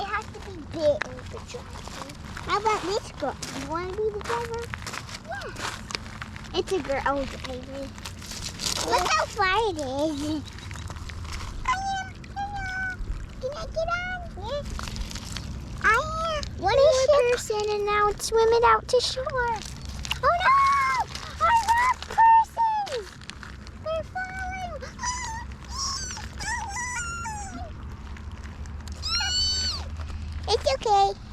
it has to be big for driving. How about this girl? You want to be the driver? Yes. It's a girl driving. Look how far it is. Can I get on? Yeah. I am. One more person and now it's swimming out to shore. Oh no! Our rock person! We're falling! It's okay.